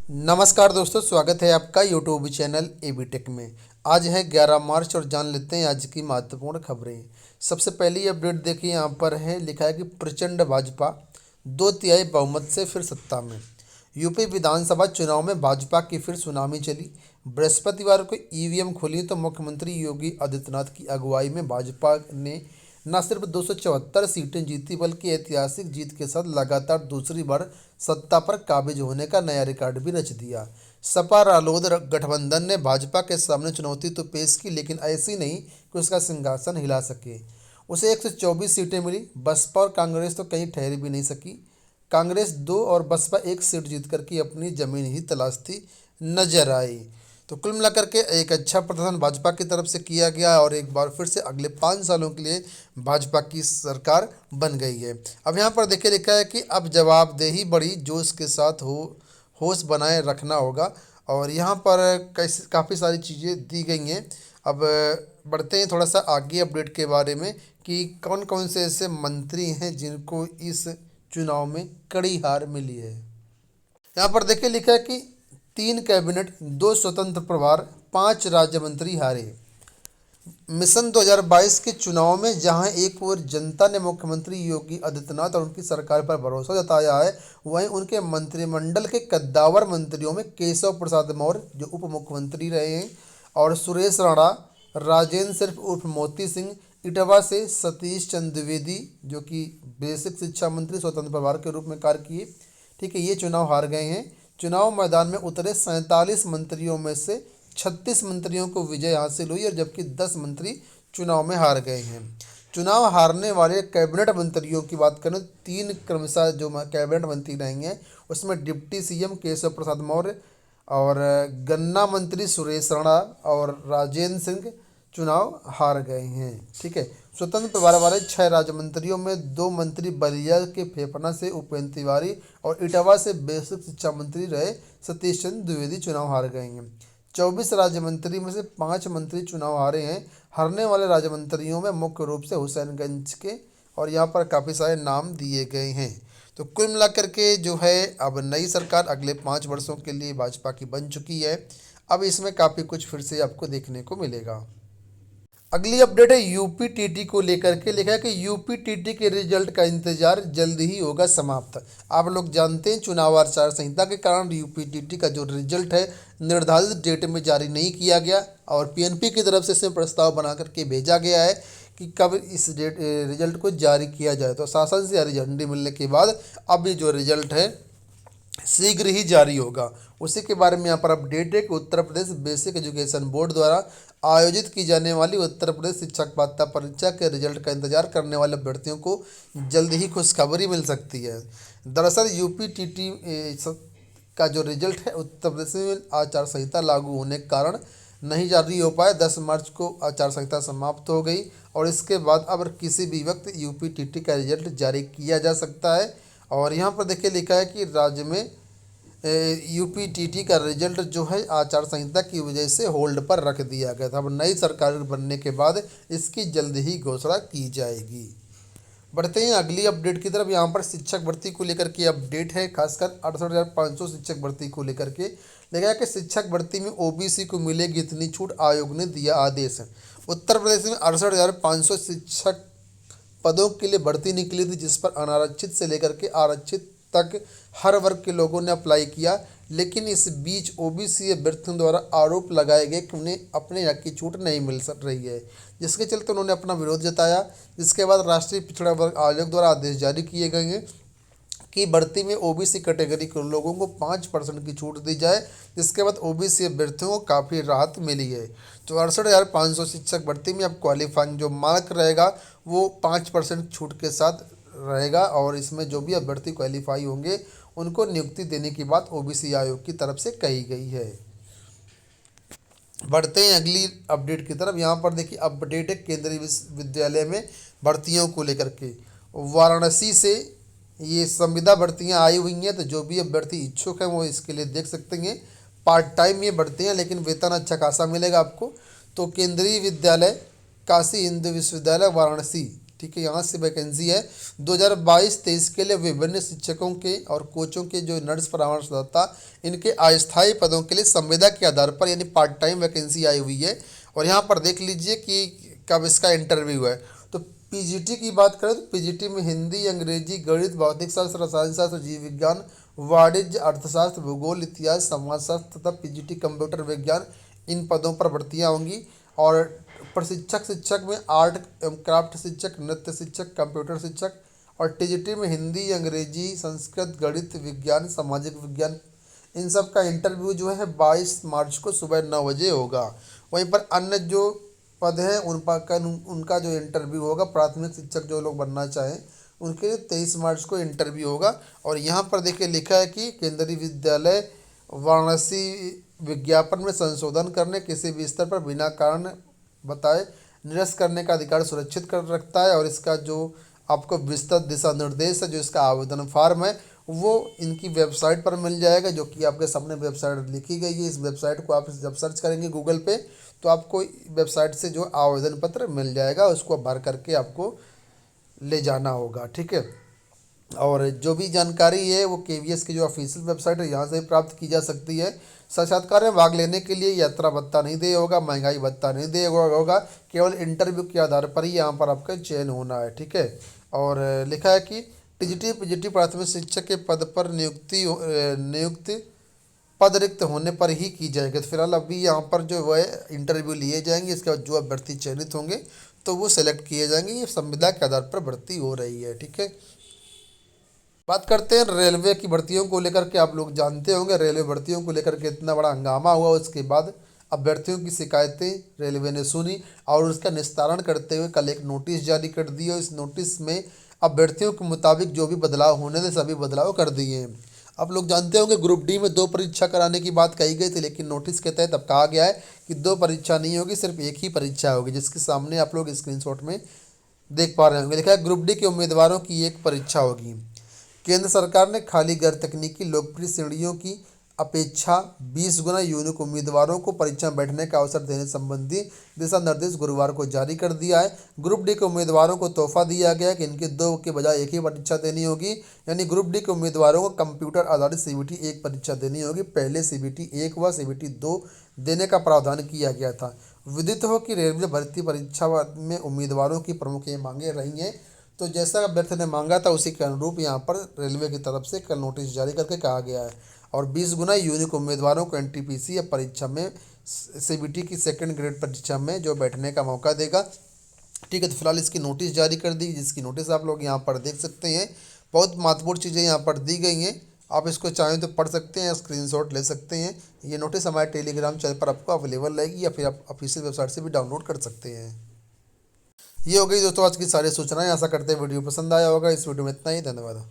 नमस्कार दोस्तों, स्वागत है आपका यूट्यूब चैनल एबी टेक में। आज है 11 मार्च और जान लेते हैं आज की महत्वपूर्ण खबरें। सबसे पहली अपडेट देखिए, यहाँ पर है लिखा है कि प्रचंड भाजपा 2/3 बहुमत से फिर सत्ता में। यूपी विधानसभा चुनाव में भाजपा की फिर सुनामी चली। बृहस्पतिवार को ईवीएम खुली तो मुख्यमंत्री योगी आदित्यनाथ की अगुवाई में भाजपा ने न सिर्फ 274 सीटें जीती बल्कि ऐतिहासिक जीत के साथ लगातार दूसरी बार सत्ता पर काबिज होने का नया रिकॉर्ड भी रच दिया। सपा रालोद गठबंधन ने भाजपा के सामने चुनौती तो पेश की, लेकिन ऐसी नहीं कि उसका सिंहासन हिला सके। उसे 124 सीटें मिली। बसपा और कांग्रेस तो कहीं ठहर भी नहीं सकी। कांग्रेस 2 और बसपा 1 सीट जीत करके अपनी जमीन ही तलाशती नजर आई। तो कुल मिलाकर के एक अच्छा प्रदर्शन भाजपा की तरफ से किया गया और एक बार फिर से अगले 5 सालों के लिए भाजपा की सरकार बन गई है। अब यहाँ पर देखिए लिखा है कि अब जवाबदेही बड़ी जोश के साथ होश बनाए रखना होगा। और यहाँ पर कैसे काफ़ी सारी चीज़ें दी गई हैं। अब बढ़ते हैं थोड़ा सा आगे अपडेट के बारे में कि कौन कौन से ऐसे मंत्री हैं जिनको इस चुनाव में कड़ी हार मिली है। यहाँ पर देखिए लिखा है कि 3 कैबिनेट, 2 स्वतंत्र प्रभार, 5 राज्य मंत्री हारे। मिशन 2022 के चुनाव में जहां एक ओर जनता ने मुख्यमंत्री योगी आदित्यनाथ और उनकी सरकार पर भरोसा जताया है, वहीं उनके मंत्रिमंडल के कद्दावर मंत्रियों में केशव प्रसाद मौर्य जो उप मुख्यमंत्री रहे हैं, और सुरेश राणा, राजेंद्र सिर्फ उर्फ मोती सिंह, इटावा से सतीश चंद्र द्विवेदी जो कि बेसिक शिक्षा मंत्री स्वतंत्र प्रभार के रूप में कार्य किए, ठीक है, ये चुनाव हार गए हैं। चुनाव मैदान में उतरे 47 मंत्रियों में से 36 मंत्रियों को विजय हासिल हुई और जबकि 10 मंत्री चुनाव में हार गए हैं। चुनाव हारने वाले कैबिनेट मंत्रियों की बात करें तो 3 क्रमशः जो कैबिनेट मंत्री रहेंगे उसमें डिप्टी सीएम केशव प्रसाद मौर्य और गन्ना मंत्री सुरेश राणा और राजेंद्र सिंह चुनाव हार गए हैं, ठीक है। स्वतंत्र प्रभार वाले 6 राज्य मंत्रियों में 2 मंत्री बलिया के फेफना से उपेंद्र तिवारी और इटावा से बेसिक शिक्षा मंत्री रहे सतीश चंद्र द्विवेदी चुनाव हार गए हैं। 24 राज्य मंत्री में से 5 मंत्री चुनाव हारे हैं। हारने वाले राज्य मंत्रियों में मुख्य रूप से हुसैनगंज के और यहाँ पर काफ़ी सारे नाम दिए गए हैं। तो कुल मिलाकर के जो है अब नई सरकार अगले 5 वर्षों के लिए भाजपा की बन चुकी है। अब इसमें काफ़ी कुछ फिर से आपको देखने को मिलेगा। अगली अपडेट है यूपी टीटी को लेकर के। लिखा है कि यूपी टीटी के रिजल्ट का इंतजार जल्द ही होगा समाप्त। आप लोग जानते हैं चुनाव आचार संहिता के कारण यूपी टीटी का जो रिजल्ट है निर्धारित डेट में जारी नहीं किया गया और पीएनपी की तरफ से इसमें प्रस्ताव बना करके भेजा गया है कि कब इस डेट रिजल्ट को जारी किया जाए। तो शासन से हरी झंडी मिलने के बाद अब ये जो रिजल्ट है शीघ्र ही जारी होगा। उसी के बारे में यहाँ पर अपडेट है कि Uttar Pradesh basic education board द्वारा आयोजित की जाने वाली उत्तर प्रदेश शिक्षक पात्रता परीक्षा के रिजल्ट का इंतजार करने वाले अभ्यर्थियों को जल्द ही खुशखबरी मिल सकती है। दरअसल यूपी टीटी का जो रिजल्ट है उत्तर प्रदेश में आचार संहिता लागू होने के कारण नहीं जारी हो पाया। 10 मार्च को आचार संहिता समाप्त हो गई और इसके बाद अब किसी भी वक्त यूपी टीटी का रिजल्ट जारी किया जा सकता है। और यहाँ पर देखिए लिखा है कि राज्य में यूपी टीटी का रिजल्ट जो है आचार संहिता की वजह से होल्ड पर रख दिया गया था। अब नई सरकार बनने के बाद इसकी जल्द ही घोषणा की जाएगी। बढ़ते हैं अगली अपडेट की तरफ। यहाँ पर शिक्षक भर्ती को लेकर के अपडेट है, खासकर 68,500 शिक्षक भर्ती को लेकर के। देखा कि शिक्षक भर्ती में ओबीसी को मिलेगी इतनी छूट, आयोग ने दिया आदेश। उत्तर प्रदेश में 68,500 शिक्षक पदों के लिए भर्ती निकली थी जिस पर अनारक्षित से लेकर के आरक्षित तक हर वर्ग के लोगों ने अप्लाई किया, लेकिन इस बीच ओबीसी अभ्यर्थियों द्वारा आरोप लगाए गए कि उन्हें अपने हक की छूट नहीं मिल सक रही है, जिसके चलते उन्होंने अपना विरोध जताया। जिसके बाद राष्ट्रीय पिछड़ा वर्ग आयोग द्वारा आदेश जारी किए गए हैं कि भर्ती में ओबीसी कैटेगरी के लोगों को 5% की छूट दी जाए, जिसके बाद ओबीसी अभ्यर्थियों को काफ़ी राहत मिली है। तो 68,500 शिक्षक भर्ती में अब क्वालिफाइंग जो मार्क रहेगा वो 5% छूट के साथ रहेगा और इसमें जो भी अभ्यर्थी क्वालिफाई होंगे उनको नियुक्ति देने की बात ओबीसी आयोग की तरफ से कही गई है। बढ़ते हैं अगली अपडेट की तरफ। यहाँ पर देखिए अपडेट है केंद्रीय विश्वविद्यालय में भर्तियों को लेकर के। वाराणसी से ये संविदा भर्तियां आई हुई हैं, तो जो भी अभ्यर्थी इच्छुक हैं वो इसके लिए देख सकते हैं। पार्ट टाइम ये भर्तियां, लेकिन वेतन अच्छा खासा मिलेगा आपको। तो केंद्रीय विद्यालय काशी हिंदू विश्वविद्यालय वाराणसी ठीक है, यहाँ से वैकेंसी है 2022-23 के लिए विभिन्न शिक्षकों के और कोचों के जो नर्स परामर्शदाता इनके अस्थायी पदों के लिए संविदा के आधार पर यानी पार्ट टाइम वैकेंसी आई हुई है। और यहाँ पर देख लीजिए कि कब इसका इंटरव्यू है। तो पीजीटी की बात करें तो पीजीटी में हिंदी, अंग्रेजी, गणित, भौतिक शास्त्र, रसायन शास्त्र, जीव विज्ञान, वाणिज्य, अर्थशास्त्र, भूगोल, इतिहास, समाजशास्त्र तथा पीजीटी कंप्यूटर विज्ञान, इन पदों पर भर्तियां होंगी। और प्रशिक्षक शिक्षक में आर्ट एवं क्राफ्ट शिक्षक, नृत्य शिक्षक, कंप्यूटर शिक्षक, और टीजीटी में हिंदी, अंग्रेजी, संस्कृत, गणित, विज्ञान, सामाजिक विज्ञान, इन सब का इंटरव्यू जो है 22 मार्च को सुबह 9 बजे होगा। वहीं पर अन्य जो पद हैं उनका जो इंटरव्यू होगा, प्राथमिक शिक्षक जो लोग बनना चाहें उनके लिए 23 मार्च को इंटरव्यू होगा। और यहाँ पर देखिए लिखा है कि केंद्रीय विद्यालय वाराणसी विज्ञापन में संशोधन करने, किसी भी स्तर पर बिना कारण बताए निरस्त करने का अधिकार सुरक्षित कर रखता है। और इसका जो आपको विस्तृत दिशा निर्देश है, जो इसका आवेदन फॉर्म है, वो इनकी वेबसाइट पर मिल जाएगा, जो कि आपके सामने वेबसाइट लिखी गई है। इस वेबसाइट को आप जब सर्च करेंगे गूगल पे तो आपको वेबसाइट से जो आवेदन पत्र मिल जाएगा, उसको भर करके आपको ले जाना होगा, ठीक है। और जो भी जानकारी है वो केवीएस की जो ऑफिशियल वेबसाइट है यहाँ से प्राप्त की जा सकती है। साक्षात्कार में भाग लेने के लिए यात्रा भत्ता नहीं दे होगा, महंगाई भत्ता नहीं दे होगा, केवल इंटरव्यू के आधार पर ही यहाँ पर आपका चयन होना है, ठीक है। और लिखा है कि टीजीटी पीजीटी प्राथमिक शिक्षक के पद पर नियुक्ति पद रिक्त होने पर ही की जाएगी। तो फिलहाल अभी यहाँ पर जो है इंटरव्यू लिए जाएंगे, इसके बाद जो अभ्यर्थी चयनित होंगे तो वो सेलेक्ट किए जाएंगे। ये संविदा के आधार पर भर्ती हो रही है, ठीक है। बात करते हैं रेलवे की भर्तियों को लेकर के। आप लोग जानते होंगे रेलवे भर्तियों को लेकर के इतना बड़ा हंगामा हुआ, उसके बाद अभ्यर्थियों की शिकायतें रेलवे ने सुनी और उसका निस्तारण करते हुए कल एक नोटिस जारी कर दिया। इस नोटिस में अभ्यर्थियों के मुताबिक जो भी बदलाव होने थे सभी बदलाव कर दिए हैं। आप लोग जानते होंगे ग्रुप डी में 2 परीक्षा कराने की बात कही गई थी, लेकिन नोटिस के तहत अब कहा गया है कि 2 परीक्षा नहीं होगी, सिर्फ एक ही परीक्षा होगी, जिसके सामने आप लोग स्क्रीनशॉट में देख पा रहे होंगे। लिखा है ग्रुप डी के उम्मीदवारों की एक परीक्षा होगी। केंद्र सरकार ने खाली गैर तकनीकी लोकप्रिय श्रेणियों की अपेक्षा 20 गुना यूनिक उम्मीदवारों को परीक्षा में बैठने का अवसर देने संबंधी दिशा निर्देश गुरुवार को जारी कर दिया है। ग्रुप डी के उम्मीदवारों को तोहफा दिया गया है कि इनके 2 के बजाय एक ही परीक्षा देनी होगी, यानी ग्रुप डी के उम्मीदवारों को कंप्यूटर आधारित सीबीटी 1 परीक्षा देनी होगी। पहले सीबीटी 1 व सीबीटी 2 देने का प्रावधान किया गया था। विदित हो कि रेलवे भर्ती परीक्षा में उम्मीदवारों की प्रमुख ये मांगे रही हैं, तो जैसा अभ्यर्थी ने मांगा था उसी के अनुरूप यहाँ पर रेलवे की तरफ से कल नोटिस जारी करके कहा गया है। और 20 गुना यूनिक उम्मीदवारों को एनटीपीसी या परीक्षा में सीबीटी की सेकंड ग्रेड परीक्षा में जो बैठने का मौका देगा, ठीक है। तो फिलहाल इसकी नोटिस जारी कर दी, जिसकी नोटिस आप लोग यहाँ पर देख सकते हैं। बहुत महत्वपूर्ण चीज़ें यहाँ पर दी गई हैं, आप इसको चाहें तो पढ़ सकते हैं, स्क्रीनशॉट ले सकते हैं। ये नोटिस हमारे टेलीग्राम चैनल पर आपको अवेलेबल रहेगी, या फिर आप ऑफिशियल वेबसाइट से भी डाउनलोड कर सकते हैं। ये हो गई दोस्तों आज की सारी सूचनाएं। आशा करते हैं वीडियो पसंद आया होगा। इस वीडियो में इतना ही, धन्यवाद।